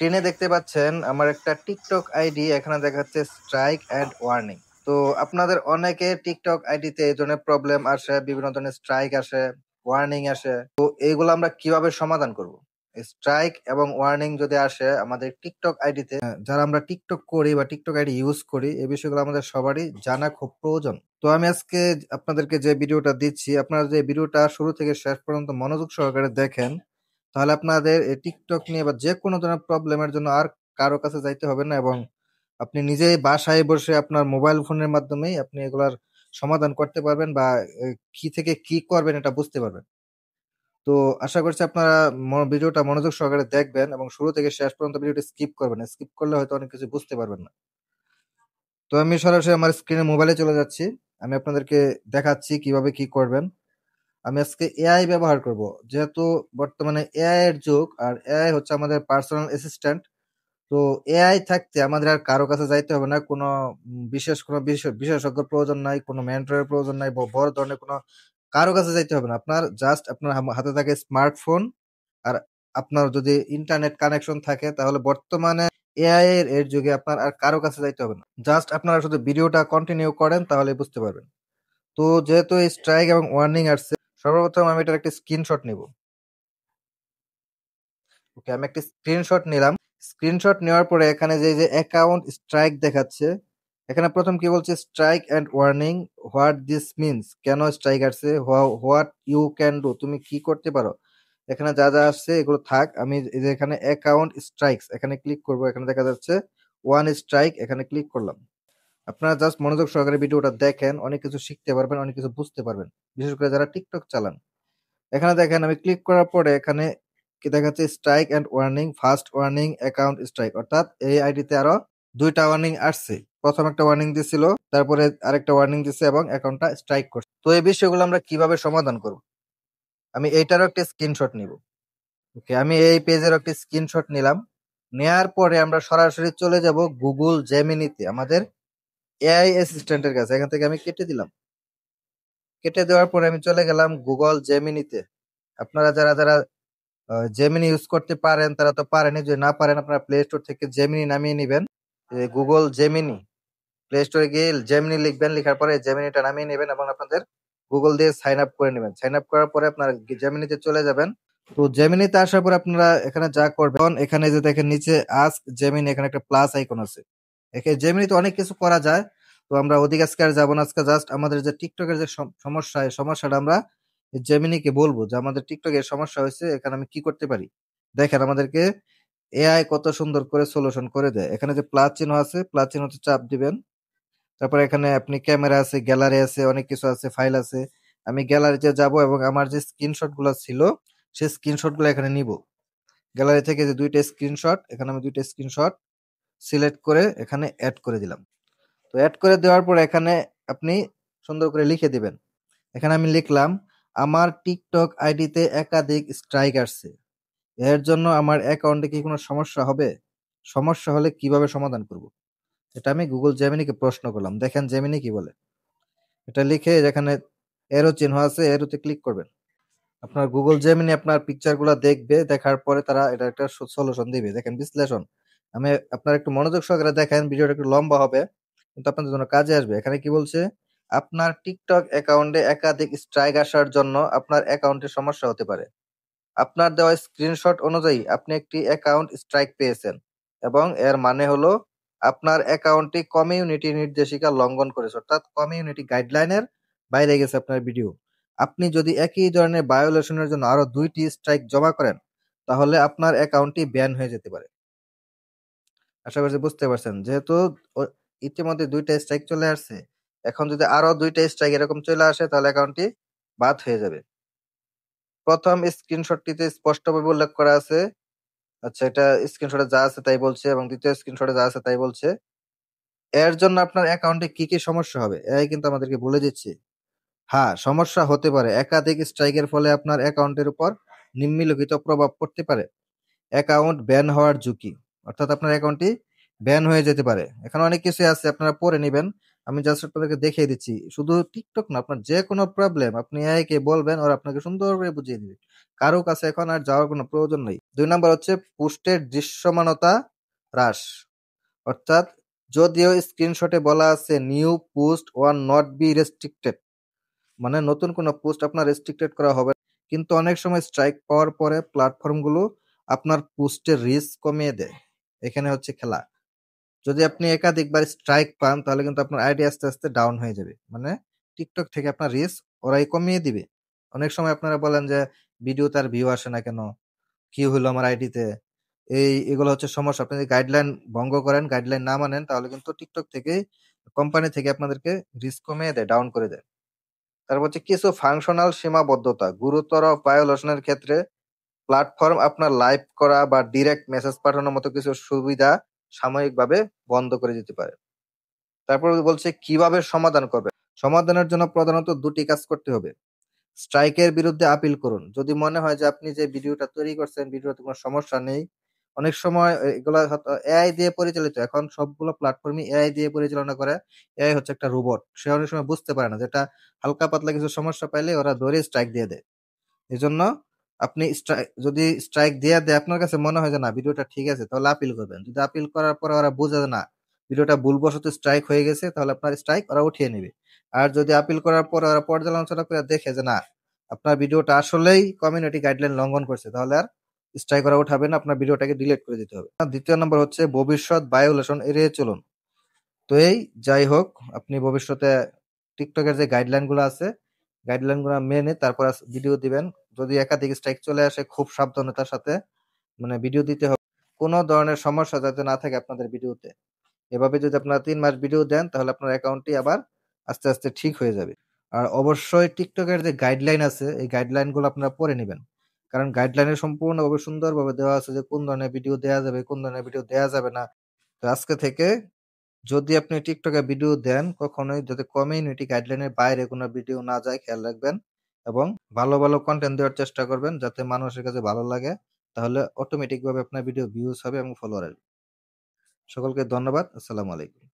স্ক্রিনে দেখতে পাচ্ছেন আমার একটা টিকটক আইডি এখানে দেখাচ্ছে স্ট্রাইক এন্ড ওয়ার্নিং। তো আপনাদের অনেকে টিকটক আইডিতে এই ধরনের প্রবলেম আসে, বিভিন্ন ধরনের স্ট্রাইক আসে, ওয়ার্নিং আসে। তো এইগুলো আমরা কিভাবে সমাধান করব? স্ট্রাইক এবং ওয়ার্নিং যদি আসে আমাদের টিকটক আইডিতে, যারা আমরা টিকটক করি বা টিকটক আইডি ইউজ করি, এই বিষয়গুলো আমাদের সবারই জানা খুব প্রয়োজন। তো আমি আজকে আপনাদেরকে যে ভিডিওটা দিচ্ছি, আপনারা যে ভিডিওটা শুরু থেকে শেষ পর্যন্ত মনোযোগ সহকারে দেখেন, তাহলে আপনাদের এই টিকটক নিয়ে বা যেকোনো ধরনের প্রবলেমের জন্য আর কারো কাছে যাইতে হবে না, এবং আপনি নিজেই বাসায় বসে আপনার মোবাইল ফোনের মাধ্যমেই আপনি এগুলার সমাধান করতে পারবেন, বা কি থেকে কি করবেন এটা বুঝতে পারবেন। তো আশা করছি আপনারা ভিডিওটা মনোযোগ সহকারে দেখবেন এবং শুরু থেকে শেষ পর্যন্ত ভিডিওটি স্কিপ করবেন। স্কিপ করলে হয়তো অনেক কিছু বুঝতে পারবেন না। তো আমি সরাসরি আমার স্ক্রিনে মোবাইলে চলে যাচ্ছি। আমি আপনাদেরকে দেখাচ্ছি কিভাবে কি করবেন। আমি আজকে এআই ব্যবহার করব, যেহেতু বর্তমানে এআই এর যুগ, আর এআই হচ্ছে আমাদের পার্সোনাল অ্যাসিস্ট্যান্ট। তো এআই থাকতে আমাদের আর কারো কাছে যাইতে হবে না, কোনো কোনো বিশেষজ্ঞ প্রয়োজন নাই, কোনো মেন্টরের প্রয়োজন নাই, বড় ধরনের কোনো কারো কাছে যাইতে হবে না। আপনার জাস্ট আপনার হাতে থাকে স্মার্টফোন, আর আপনার যদি ইন্টারনেট কানেকশন থাকে, তাহলে বর্তমানে এআই এর যুগে আপনার আর কারো কাছে যাইতে হবে না। জাস্ট আপনারা শুধু ভিডিওটা কন্টিনিউ করেন তাহলে বুঝতে পারবেন। তো যেহেতু এই স্ট্রাইক এবং ওয়ার্নিং আসছে, সর্বপ্রথম আমি এটার একটি স্ক্রিনশট নিব। ওকে, আমি একটি স্ক্রিনশট নিলাম। স্ক্রিনশট নেওয়ার পরে এখানে যে অ্যাকাউন্ট স্ট্রাইক দেখাচ্ছে, এখানে প্রথম কি বলছে, strike and warning, what this means, কেন স্ট্রাইক আসছে, হোয়াট ইউ ক্যান ডু, তুমি কি করতে পারো। এখানে যা যা আসছে এগুলো থাক, আমি এই যে এখানে অ্যাকাউন্ট স্ট্রাইকস এখানে ক্লিক করব। এখানে দেখা যাচ্ছে ওয়ান স্ট্রাইক, এখানে ক্লিক করলাম। আপনারা জাস্ট মনোযোগ সহকারে ভিডিওটা দেখেন, অনেক কিছু শিখতে পারবেন, অনেক কিছু বুঝতে পারবেন, বিশেষ করে যারা টিকটক চালান। এখানে দেখেন আমি ক্লিক করার পরে এখানে কি দেখাচ্ছে, strike and warning, first warning account strike, অর্থাৎ এই আইডিতে আরো দুইটা ওয়ার্নিং আসছে। প্রথম একটা ওয়ার্নিং দিছিল, তারপরে আরেকটা ওয়ার্নিং দিছে এবং অ্যাকাউন্টটা স্ট্রাইক করছে। তো এই বিষয়গুলো আমরা কিভাবে সমাধান করব, আমি এইটারও একটা স্ক্রিনশট নিব। ওকে, আমি এই পেজের একটা স্ক্রিনশট নিলাম। নেয়ার পরে আমরা সরাসরি চলে যাব গুগল জেমিনিতে, আমাদের এআই অ্যাসিস্ট্যান্টের কাছে। এখান থেকে আমি কেটে দিলাম। কেটে দেওয়ার পরে আমি চলে গেলাম গুগল জেমিনিতে। আপনারা যারা যারা জেমিনি ইউজ করতে পারেন তারা তো পারেনই, যদি না পারেন আপনারা প্লে স্টোর থেকে জেমিনি নামিয়ে নেবেন। গুগল জেমিনি, প্লে স্টোরে গিয়ে জেমিনি লিখবেন, লেখার পরে জেমিনিটা নামিয়ে নেবেন এবং আপনাদের গুগল দিয়ে সাইন আপ করে নেবেন। সাইন আপ করার পরে আপনারা জেমিনিতে চলে যাবেন। তো জেমিনিতে আসার পর আপনারা এখানে যা করবেন, এখানে যে দেখেন নিচে আস্ক জেমিনি, এখানে একটা প্লাস আইকন আছে। এখানে জেমিনিতে অনেক কিছু করা যায়। তো আমরা ওদিকে আজকে আর যাবো না, আজকে জাস্ট আমাদের যে টিকটকের যে সমস্যা, এই সমস্যাটা আমরা জেমিনিকে বলবো যে আমাদের টিকটকের সমস্যা হয়েছে, এখানে আমি কি করতে পারি। দেখেন আমাদেরকে এআই কত সুন্দর করে সলিউশন করে দেয়। এখানে যে প্লাস চিহ্ন আছে, প্লাস চিহ্নতে চাপ দিবেন। তারপর এখানে আপনি ক্যামেরা আছে, গ্যালারি আছে, অনেক কিছু আছে, ফাইল আছে। আমি গ্যালারিতে যাব এবং আমার যে স্ক্রিনশট গুলো ছিল সেই স্ক্রিনশট গুলো এখানে নিব। গ্যালারি থেকে যে দুইটা স্ক্রিনশট, এখানে আমি দুইটা স্ক্রিনশট সিলেক্ট করে এখানে অ্যাড করে দিলাম। তো অ্যাড করে দেওয়ার পর এখানে আপনি সুন্দর করে লিখে দিবেন। এখানে আমি লিখলাম, আমার টিকটক আইডিতে একাধিক স্ট্রাইক আসছে, এর জন্য আমার অ্যাকাউন্টে কি কোনো সমস্যা হবে, সমস্যা হলে কিভাবে সমাধান করব। এটা আমি গুগল জেমিনিকে প্রশ্ন করলাম। দেখেন জেমিনি কি বলে। এটা লিখে যেখানে এরো চিহ্ন আছে, এরোতে ক্লিক করবেন। আপনার গুগল জেমিনি আপনার পিকচার গুলা দেখবে, দেখার পরে তারা এটা একটা সলিউশন দিবে। দেখেন বিশ্লেষণ। আমি আপনার একটু মনোযোগ সহকারে দেখেন, ভিডিওটা একটু লম্বা হবে কিন্তু আপনাদের জন্য কাজে আসবে। এখানে কি বলছে, আপনার টিকটক অ্যাকাউন্টে একাধিক স্ট্রাইক আসার জন্য আপনার অ্যাকাউন্টে সমস্যা হতে পারে। আপনার দেওয়া স্ক্রিনশট অনুযায়ী আপনি একটি অ্যাকাউন্ট স্ট্রাইক পেয়েছেন, এবং এর মানে হলো আপনার অ্যাকাউন্টটি কমিউনিটি নির্দেশিকা লঙ্ঘন করেছে, অর্থাৎ কমিউনিটি গাইডলাইনের বাইরে গেছে আপনার ভিডিও। আপনি যদি একই ধরনের ভায়োলেশনের জন্য আরো 2টি স্ট্রাইক জমা করেন, তাহলে আপনার অ্যাকাউন্টটি ব্যান হয়ে যেতে পারে। আশা করছি বুঝতে পারছেন। যেহেতু ইতিমধ্যে 2টা স্ট্রাইক চলে আসছে, এখন যদি আরো 2টা স্ট্রাইক এরকম চলে আসে তাহলে অ্যাকাউন্টটি বাদ হয়ে যাবে। প্রথম স্ক্রিনশটটিতে স্পষ্টভাবে উল্লেখ করা আছে, আচ্ছা এটা স্ক্রিনশটে যা আছে তাই বলছে, এবং দ্বিতীয় স্ক্রিনশটে যা আছে তাই বলছে। এর জন্য আপনার অ্যাকাউন্টে কি কি সমস্যা হবে এআই কিন্তু আমাদেরকে বলে দিচ্ছে। হ্যাঁ, সমস্যা হতে পারে। একাধিক স্ট্রাইকের ফলে আপনার অ্যাকাউন্টের উপর নিম্নলিখিত প্রভাব পড়তে পারে। অ্যাকাউন্ট ব্যান হওয়ার ঝুঁকি, অর্থাৎ আপনার অ্যাকাউন্টটি ব্যান হয়ে যেতে পারে। এখানে অনেক কিছু আছে, আপনারা পড়ে নেবেন। আমি জাস্ট আপনাদেরকে দেখিয়ে দিচ্ছি। শুধু টিকটক না, আপনার যে কোনো প্রবলেম আপনি এআই কে বলবেন, ওরা আপনাকে সুন্দর করে বুঝিয়ে দিবে। কারো কাছে এখন আর যাওয়ার কোনো প্রয়োজন নেই। ২ নাম্বার হচ্ছে পোস্টের দৃশ্যমানতা হ্রাস। অর্থাৎ যদিও স্ক্রিনশটে বলা আছে new post one not be restricted, মানে নতুন কোনো পোস্ট আপনার রেস্ট্রিক্টেড করা হবে না। কিন্তু অনেক সময় স্ট্রাইক পাওয়ার পরে প্ল্যাটফর্মগুলো আপনার পোস্টের রিস্ক কমিয়ে দেয়। এখানে হচ্ছে খেলা। যদি আপনি একাধিকবার স্ট্রাইক পান তাহলে কিন্তু আপনার আইডি আস্তে আস্তে ডাউন হয়ে যাবে। মানে টিকটক থেকে আপনার রিস্ক ওরাই কমিয়ে দিবে। অনেক সময় আপনারা বলেন যে ভিডিও তার ভিউ আসে না কেন, কি হলো আমার আইডিতে, এগুলো হচ্ছে সমস্যা। আপনি যদি গাইডলাইন ভঙ্গ করেন, গাইডলাইন না মানেন, তাহলে কিন্তু টিকটক থেকে, কোম্পানি থেকে আপনাদেরকে রিস্ক কমিয়ে দেয়, ডাউন করে দেয়। তারপর হচ্ছে কিছু ফাংশনাল সীমাবদ্ধতা, গুরুতর ভায়োলেশনের ক্ষেত্রে প্ল্যাটফর্ম আপনার লাইভ করা বা ডিরেক্ট মেসেজ পাঠানোর মতো কিছু সুবিধা সাময়িকভাবে বন্ধ করে দিতে পারে। তারপর বলছে কিভাবে সমাধান করবে। সমাধানের জন্য প্রধানত ২ টি কাজ করতে হবে। স্ট্রাইকের বিরুদ্ধে আপিল করুন। যদি মনে হয় যে আপনি যে ভিডিওটা তৈরি করছেন, ভিডিওতে কোনো সমস্যা নেই, অনেক সময় এগুলা হয়তো এআই দিয়ে পরিচালিত। এখন সবগুলো প্ল্যাটফর্মই এআই দিয়ে পরিচালনা করে। এআই হচ্ছে একটা রোবট। সে অনেক সময় বুঝতে পারে না যেটা হালকা পাতলা কিছু সমস্যা পাইলে ওরা ধরে স্ট্রাইক দিয়ে দেয়। এজন্য আপনি যদি স্ট্রাইক দিয়ে দেয়, আপনার কাছে মনে হয় যে না ভিডিওটা ঠিক আছে, তাহলে আপিল করবেন। যদি আপিল করার পরে ওরা বুঝে যে না ভিডিওটা ভুলবশত স্ট্রাইক হয়ে গেছে, তাহলে আপনার স্ট্রাইক ওরা উঠিয়ে নেবে। আর যদি আপিল করার পরে ওরা পর্যালোচনা করে দেখে যে না আপনার ভিডিওটা আসলেই কমিউনিটি গাইডলাইন লঙ্ঘন করছে, তাহলে আর স্ট্রাইক ওরা উঠাবে না, আপনার ভিডিওটাকে ডিলিট করে দিতে হবে। আর ২য় নম্বর হচ্ছে ভবিষ্যৎ ভায়োলেশন এড়িয়ে চলুন। তো যাই হোক, আপনি ভবিষ্যতে টিকটকের যে গাইডলাইন গুলো আছে, গাইডলাইন গুলো মেনে তারপর ভিডিও দিবেন। যদি একাধিক স্ট্রাইক চলে আসে, খুব সাবধানতার সাথে মানে ভিডিও দিতে হবে। কোনো ধরনের সমস্যা যাতে না থাকে আপনাদের ভিডিওতে। এভাবে যদি আপনারা ৩ মাস ভিডিও দেন, তাহলে আপনার অ্যাকাউন্টটি আবার আস্তে আস্তে ঠিক হয়ে যাবে। আর অবশ্যই টিকটকের যে গাইডলাইন আছে, এই গাইডলাইন গুলো আপনারা পড়ে নেবেন। কারণ গাইডলাইনে সম্পূর্ণভাবে সুন্দরভাবে দেওয়া আছে যে কোন ধরনের ভিডিও দেয়া যাবে, কোন ধরনের ভিডিও দেয়া যাবে না। তো আজকে থেকে যদি আপনি টিকটকে ভিডিও দেন, কখনোই যাতে কমিউনিটি গাইডলাইনের বাইরে কোনো ভিডিও না যায় খেয়াল রাখবেন, এবং ভালো ভালো কন্টেন্ট দেওয়ার চেষ্টা করবেন যাতে মানুষের কাছে ভালো লাগে। তাহলে অটোমেটিক ভাবে আপনার ভিডিও ভিউজ হবে এবং ফলোয়ার আসবে। সকলকে ধন্যবাদ। আসসালামু আলাইকুম।